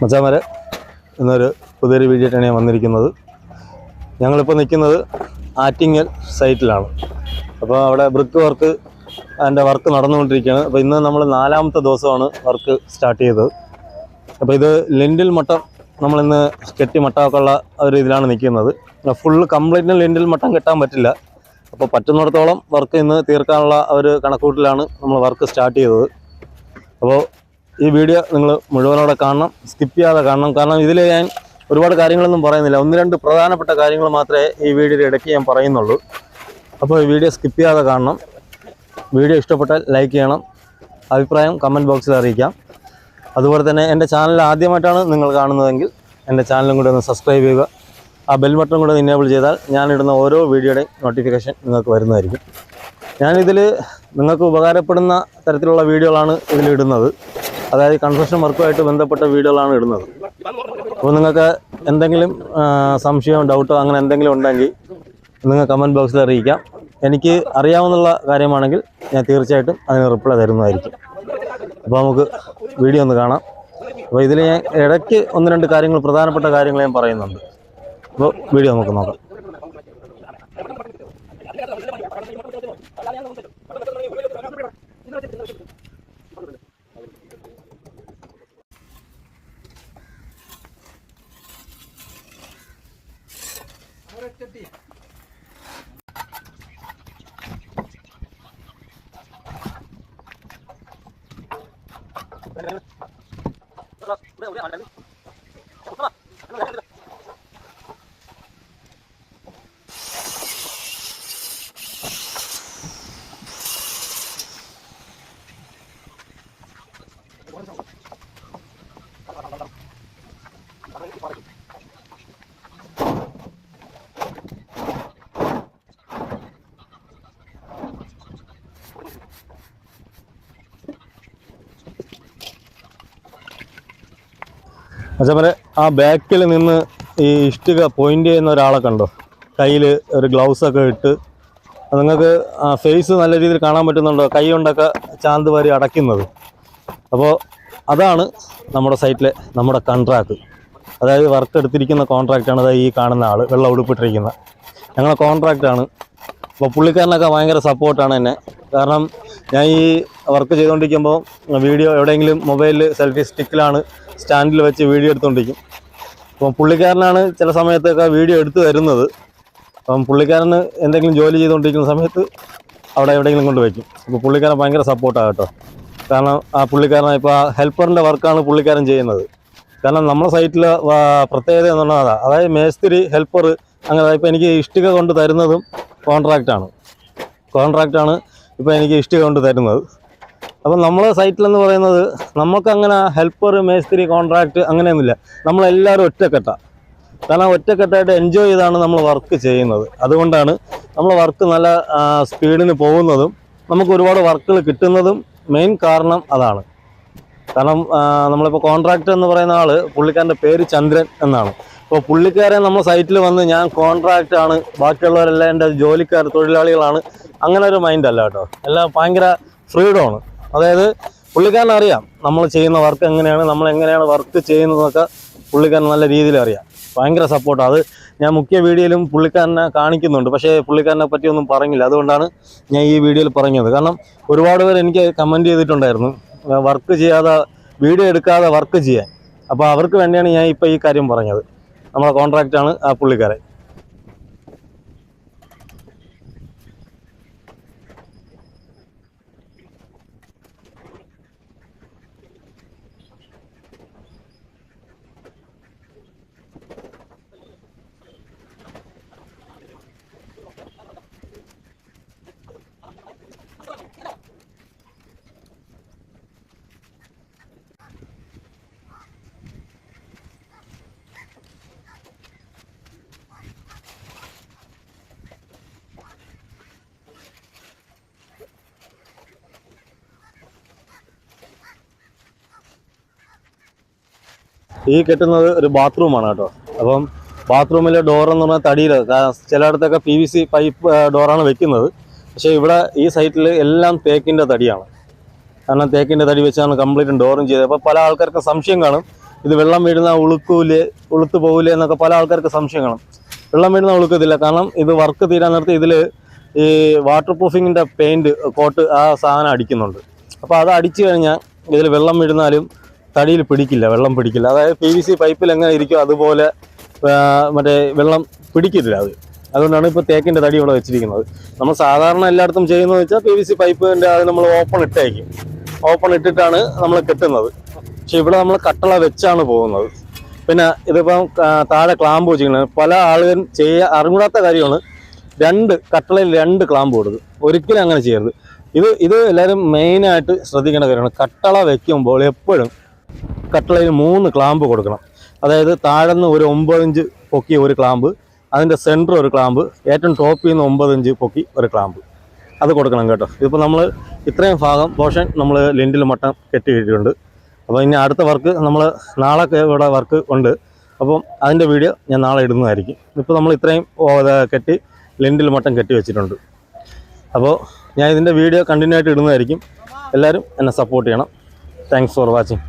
മച്ചാമാരെ, ഇന്നൊരു പുതിയൊരു വീഡിയോ ആയിട്ടാണ് ഞാൻ വന്നിരിക്കുന്നത്. ഞങ്ങളിപ്പോൾ നിൽക്കുന്നത് ആറ്റിങ്ങൽ സൈറ്റിലാണ്. അപ്പോൾ അവിടെ ബ്രിക്ക് വർക്ക് അതിൻ്റെ വർക്ക് നടന്നുകൊണ്ടിരിക്കുകയാണ്. അപ്പോൾ ഇന്ന് നമ്മൾ 4ാമത്തെ ദിവസമാണ് വർക്ക് സ്റ്റാർട്ട് ചെയ്തത്. അപ്പോൾ ഇത് ലിൻഡിൽ മട്ടം നമ്മളിന്ന് കെട്ടി മട്ടമൊക്കെയുള്ള ഒരു ഇതിലാണ് നിൽക്കുന്നത്. ഫുള്ള് കംപ്ലീറ്റ് ലിൻഡിൽ മട്ടം കെട്ടാൻ പറ്റില്ല. അപ്പോൾ പറ്റുന്നിടത്തോളം വർക്ക് ഇന്ന് തീർക്കാനുള്ള ഒരു കണക്കൂട്ടിലാണ് നമ്മൾ വർക്ക് സ്റ്റാർട്ട് ചെയ്തത്. അപ്പോൾ ഈ വീഡിയോ നിങ്ങൾ മുഴുവനോടെ കാണണം, സ്കിപ്പ് ചെയ്യാതെ കാണണം. കാരണം ഇതിൽ ഞാൻ ഒരുപാട് കാര്യങ്ങളൊന്നും പറയുന്നില്ല, 1-2 പ്രധാനപ്പെട്ട കാര്യങ്ങൾ മാത്രമേ ഈ വീഡിയോയുടെ ഇടയ്ക്ക് ഞാൻ പറയുന്നുള്ളൂ. അപ്പോൾ ഈ വീഡിയോ സ്കിപ്പ് ചെയ്യാതെ കാണണം. വീഡിയോ ഇഷ്ടപ്പെട്ടാൽ ലൈക്ക് ചെയ്യണം, അഭിപ്രായം കമൻറ്റ് ബോക്സിൽ അറിയിക്കാം. അതുപോലെ തന്നെ എൻ്റെ ചാനൽ ആദ്യമായിട്ടാണ് നിങ്ങൾ കാണുന്നതെങ്കിൽ എൻ്റെ ചാനലും കൂടി ഒന്ന് സബ്സ്ക്രൈബ് ചെയ്യുക. ആ ബെൽ ബട്ടൺ കൂടെ എനേബിൾ ചെയ്താൽ ഞാനിടുന്ന ഓരോ വീഡിയോയുടെയും നോട്ടിഫിക്കേഷൻ നിങ്ങൾക്ക് വരുന്നതായിരിക്കും. ഞാനിതിൽ നിങ്ങൾക്ക് ഉപകാരപ്പെടുന്ന തരത്തിലുള്ള വീഡിയോകളാണ് ഇതിലിടുന്നത്. അതായത് കൺസ്ട്രക്ഷൻ വർക്കുമായിട്ട് ബന്ധപ്പെട്ട വീഡിയോകളാണ് ഇടുന്നത്. അപ്പോൾ നിങ്ങൾക്ക് എന്തെങ്കിലും സംശയമോ ഡൗട്ടോ അങ്ങനെ എന്തെങ്കിലും ഉണ്ടെങ്കിൽ നിങ്ങൾ കമൻറ്റ് ബോക്സിൽ അറിയിക്കാം. എനിക്ക് അറിയാവുന്ന കാര്യമാണെങ്കിൽ ഞാൻ തീർച്ചയായിട്ടും അതിന് റിപ്ലൈ തരുന്നതായിരിക്കും. അപ്പോൾ നമുക്ക് വീഡിയോ ഒന്ന് കാണാം. അപ്പോൾ ഇതിൽ ഞാൻ ഇടയ്ക്ക് 1-2 കാര്യങ്ങൾ, പ്രധാനപ്പെട്ട കാര്യങ്ങൾ ഞാൻ പറയുന്നുണ്ട്. അപ്പോൾ വീഡിയോ നമുക്ക് നോക്കാം. അതേപോലെ ആ ബാക്കിൽ നിന്ന് ഈ ഇഷ്ടിക പോയിൻ്റ് ചെയ്യുന്ന ഒരാളെ കണ്ടോ? കയ്യിൽ ഒരു ഗ്ലൗസൊക്കെ ഇട്ട്, നിങ്ങൾക്ക് ഫേസ് നല്ല രീതിയിൽ കാണാൻ പറ്റുന്നുണ്ടോ? കൈ കൊണ്ടൊക്കെ ചാന്ത് വാരി അടയ്ക്കുന്നത്. അപ്പോൾ അതാണ് നമ്മുടെ സൈറ്റിലെ നമ്മുടെ കോൺട്രാക്ട്. അതായത് വർക്ക് എടുത്തിരിക്കുന്ന കോൺട്രാക്റ്റാണ്. അതായത് ഈ കാണുന്ന ആൾ വെള്ളം ഉടുപ്പിട്ടിരിക്കുന്ന ഞങ്ങളെ കോൺട്രാക്റ്റാണ്. അപ്പോൾ പുള്ളിക്കാരനൊക്കെ ഭയങ്കര സപ്പോർട്ടാണ് എന്നെ. കാരണം ഞാൻ ഈ വർക്ക് ചെയ്തുകൊണ്ടിരിക്കുമ്പോൾ വീഡിയോ എവിടെയെങ്കിലും മൊബൈലിൽ സെൽഫി സ്റ്റിക്കിലാണ് സ്റ്റാൻഡിൽ വെച്ച് വീഡിയോ എടുത്തുകൊണ്ടിരിക്കും. അപ്പം പുള്ളിക്കാരനാണ് ചില സമയത്തൊക്കെ വീഡിയോ എടുത്തു തരുന്നത്. അപ്പം പുള്ളിക്കാരന് എന്തെങ്കിലും ജോലി ചെയ്തുകൊണ്ടിരിക്കുന്ന സമയത്ത് അവിടെ എവിടെയെങ്കിലും കൊണ്ട് വയ്ക്കും. അപ്പോൾ പുള്ളിക്കാരൻ ഭയങ്കര സപ്പോർട്ടാണ് കേട്ടോ. കാരണം ആ പുള്ളിക്കാരൻ ഇപ്പോൾ ആ ഹെൽപ്പറിൻ്റെ വർക്കാണ് പുള്ളിക്കാരൻ ചെയ്യുന്നത്. കാരണം നമ്മുടെ സൈറ്റിൽ പ്രത്യേകത എന്ന് പറഞ്ഞാൽ അതായത് മേസ്തിരി, ഹെൽപ്പർ, അങ്ങനെ ഇപ്പോൾ എനിക്ക് ഇഷ്ടിക കൊണ്ട് തരുന്നതും കോൺട്രാക്റ്റാണ് ഇപ്പോൾ എനിക്ക് ഇഷ്ടിക കൊണ്ട് തരുന്നത്. അപ്പം നമ്മളെ സൈറ്റിലെന്ന് പറയുന്നത് നമുക്കങ്ങനെ ഹെൽപ്പർ, മേസ്തിരി, കോൺട്രാക്റ്റ് അങ്ങനെയൊന്നുമില്ല. നമ്മളെല്ലാവരും ഒറ്റക്കെട്ടാണ്. കാരണം ഒറ്റക്കെട്ടായിട്ട് എൻജോയ് ചെയ്താണ് നമ്മൾ വർക്ക് ചെയ്യുന്നത്. അതുകൊണ്ടാണ് നമ്മൾ വർക്ക് നല്ല സ്പീഡിന് പോകുന്നതും നമുക്ക് ഒരുപാട് വർക്കുകൾ കിട്ടുന്നതും മെയിൻ കാരണം അതാണ്. കാരണം നമ്മളിപ്പോൾ കോൺട്രാക്ടർ എന്ന് പറയുന്ന ആൾ, പുള്ളിക്കാരൻ്റെ പേര് ചന്ദ്രൻ എന്നാണ്. അപ്പോൾ പുള്ളിക്കാരൻ നമ്മുടെ സൈറ്റിൽ വന്ന് ഞാൻ കോൺട്രാക്റ്റാണ്, ബാക്കിയുള്ളവരെല്ലാം എൻ്റെ ജോലിക്കാർ, തൊഴിലാളികളാണ്, അങ്ങനെ ഒരു മൈൻഡല്ല കേട്ടോ. എല്ലാം ഭയങ്കര ഫ്രീഡമാണ്. അതായത് പുള്ളിക്കാരൻ അറിയാം നമ്മൾ ചെയ്യുന്ന വർക്ക് എങ്ങനെയാണ്, നമ്മൾ എങ്ങനെയാണ് വർക്ക് ചെയ്യുന്നതെന്നൊക്കെ പുള്ളിക്കാരൻ നല്ല രീതിയിൽ അറിയാം. ഭയങ്കര സപ്പോർട്ടാണ്. അത് ഞാൻ മുഖ്യ വീഡിയോയിലും പുള്ളിക്കാരനെ കാണിക്കുന്നുണ്ട്. പക്ഷേ പുള്ളിക്കാരനെ പറ്റിയൊന്നും പറഞ്ഞില്ല. അതുകൊണ്ടാണ് ഞാൻ ഈ വീഡിയോയിൽ പറഞ്ഞത്. കാരണം ഒരുപാട് പേർ എനിക്ക് കമൻറ്റ് ചെയ്തിട്ടുണ്ടായിരുന്നു വർക്ക് ചെയ്യാതെ, വീഡിയോ എടുക്കാതെ വർക്ക് ചെയ്യാൻ. അപ്പോൾ അവർക്ക് വേണ്ടിയാണ് ഞാൻ ഇപ്പോൾ ഈ കാര്യം പറഞ്ഞത്. നമ്മളെ കോൺട്രാക്റ്റാണ് ആ പുള്ളിക്കാരൻ. ഈ കെട്ടുന്നത് ഒരു ബാത്റൂമാണ് കേട്ടോ. അപ്പം ബാത്റൂമിലെ ഡോറെന്ന് പറഞ്ഞാൽ തടിയിൽ, ചിലയിടത്തൊക്കെ PVC പൈപ്പ് ഡോറാണ് വെക്കുന്നത്. പക്ഷേ ഇവിടെ ഈ സൈറ്റിൽ എല്ലാം തേക്കിൻ്റെ തടിയാണ്. കാരണം തേക്കിൻ്റെ തടി വെച്ചാണ് കംപ്ലീറ്റ് ഡോറും ചെയ്തത്. അപ്പോൾ പല ആൾക്കാർക്ക് സംശയം കാണും ഇത് വെള്ളം വീഴുന്ന ഉളുത്ത് പോകില്ലേ എന്നൊക്കെ പല ആൾക്കാർക്ക് സംശയം കാണും. വെള്ളം വീഴുന്ന ഉളുക്കത്തില്ല. കാരണം ഇത് വർക്ക് തീരാൻ നേരത്ത് ഇതിൽ ഈ വാട്ടർ പ്രൂഫിങ്ങിൻ്റെ പെയിൻറ്റ് കോട്ട് ആ സാധനം അടിക്കുന്നുണ്ട്. അപ്പോൾ അത് അടിച്ചു കഴിഞ്ഞാൽ ഇതിൽ വെള്ളം വീഴുന്നാലും തടിയിൽ പിടിക്കില്ല, വെള്ളം പിടിക്കില്ല. അതായത് PVC പൈപ്പിൽ എങ്ങനെ ഇരിക്കും അതുപോലെ മറ്റേ വെള്ളം പിടിക്കത്തില്ല അത്. അതുകൊണ്ടാണ് ഇപ്പോൾ തേക്കിൻ്റെ തടി ഇവിടെ വെച്ചിരിക്കുന്നത്. നമ്മൾ സാധാരണ എല്ലായിടത്തും ചെയ്യുന്നതെന്ന് വെച്ചാൽ PVC പൈപ്പിൻ്റെ അത് നമ്മൾ ഓപ്പൺ ഇട്ടിട്ടാണ് നമ്മൾ കെട്ടുന്നത്. പക്ഷെ ഇവിടെ നമ്മൾ കട്ടള വെച്ചാണ് പോകുന്നത്. പിന്നെ ഇതിപ്പം താഴെ ക്ലാമ്പ് വെച്ചിരിക്കുന്നത് പല ആളുകളും അറിഞ്ഞൂടാത്ത കാര്യമാണ്. കട്ടളയിൽ 2 ക്ലാമ്പ് കൊടുക്കും. ഒരിക്കലും അങ്ങനെ ചെയ്യരുത്. ഇത് എല്ലാവരും മെയിനായിട്ട് ശ്രദ്ധിക്കേണ്ട കാര്യമാണ്. കട്ടള വെക്കുമ്പോൾ എപ്പോഴും കട്ടളയിൽ 3 ക്ലാമ്പ് കൊടുക്കണം. അതായത് താഴെന്ന് ഒരു 9 ഇഞ്ച് പൊക്കി ഒരു ക്ലാമ്പ്, അതിൻ്റെ സെൻറ്റർ ഒരു ക്ലാമ്പ്, ഏറ്റവും ടോപ്പിൽ നിന്ന് 9 ഇഞ്ച് പൊക്കി ഒരു ക്ലാമ്പ്, അത് കൊടുക്കണം കേട്ടോ. ഇതിപ്പോൾ നമ്മൾ ഇത്രയും പോർഷൻ നമ്മൾ ലിൻഡിൽ മട്ടം കെട്ടിയിട്ടുണ്ട്. അപ്പോൾ ഇനി അടുത്ത വർക്ക് നമ്മൾ നാളെ ഇവിടെ വർക്ക് ഉണ്ട്. അപ്പം അതിൻ്റെ വീഡിയോ ഞാൻ നാളെ ഇടുന്നതായിരിക്കും. ഇപ്പോൾ നമ്മൾ ഇത്രയും കെട്ടി ലിൻഡിൽ മട്ടം കെട്ടി വെച്ചിട്ടുണ്ട്. അപ്പോൾ ഞാൻ ഇതിൻ്റെ വീഡിയോ കണ്ടിന്യൂ ആയിട്ട് ഇടുന്നതായിരിക്കും. എല്ലാവരും എന്നെ സപ്പോർട്ട് ചെയ്യണം. Thanks for watching.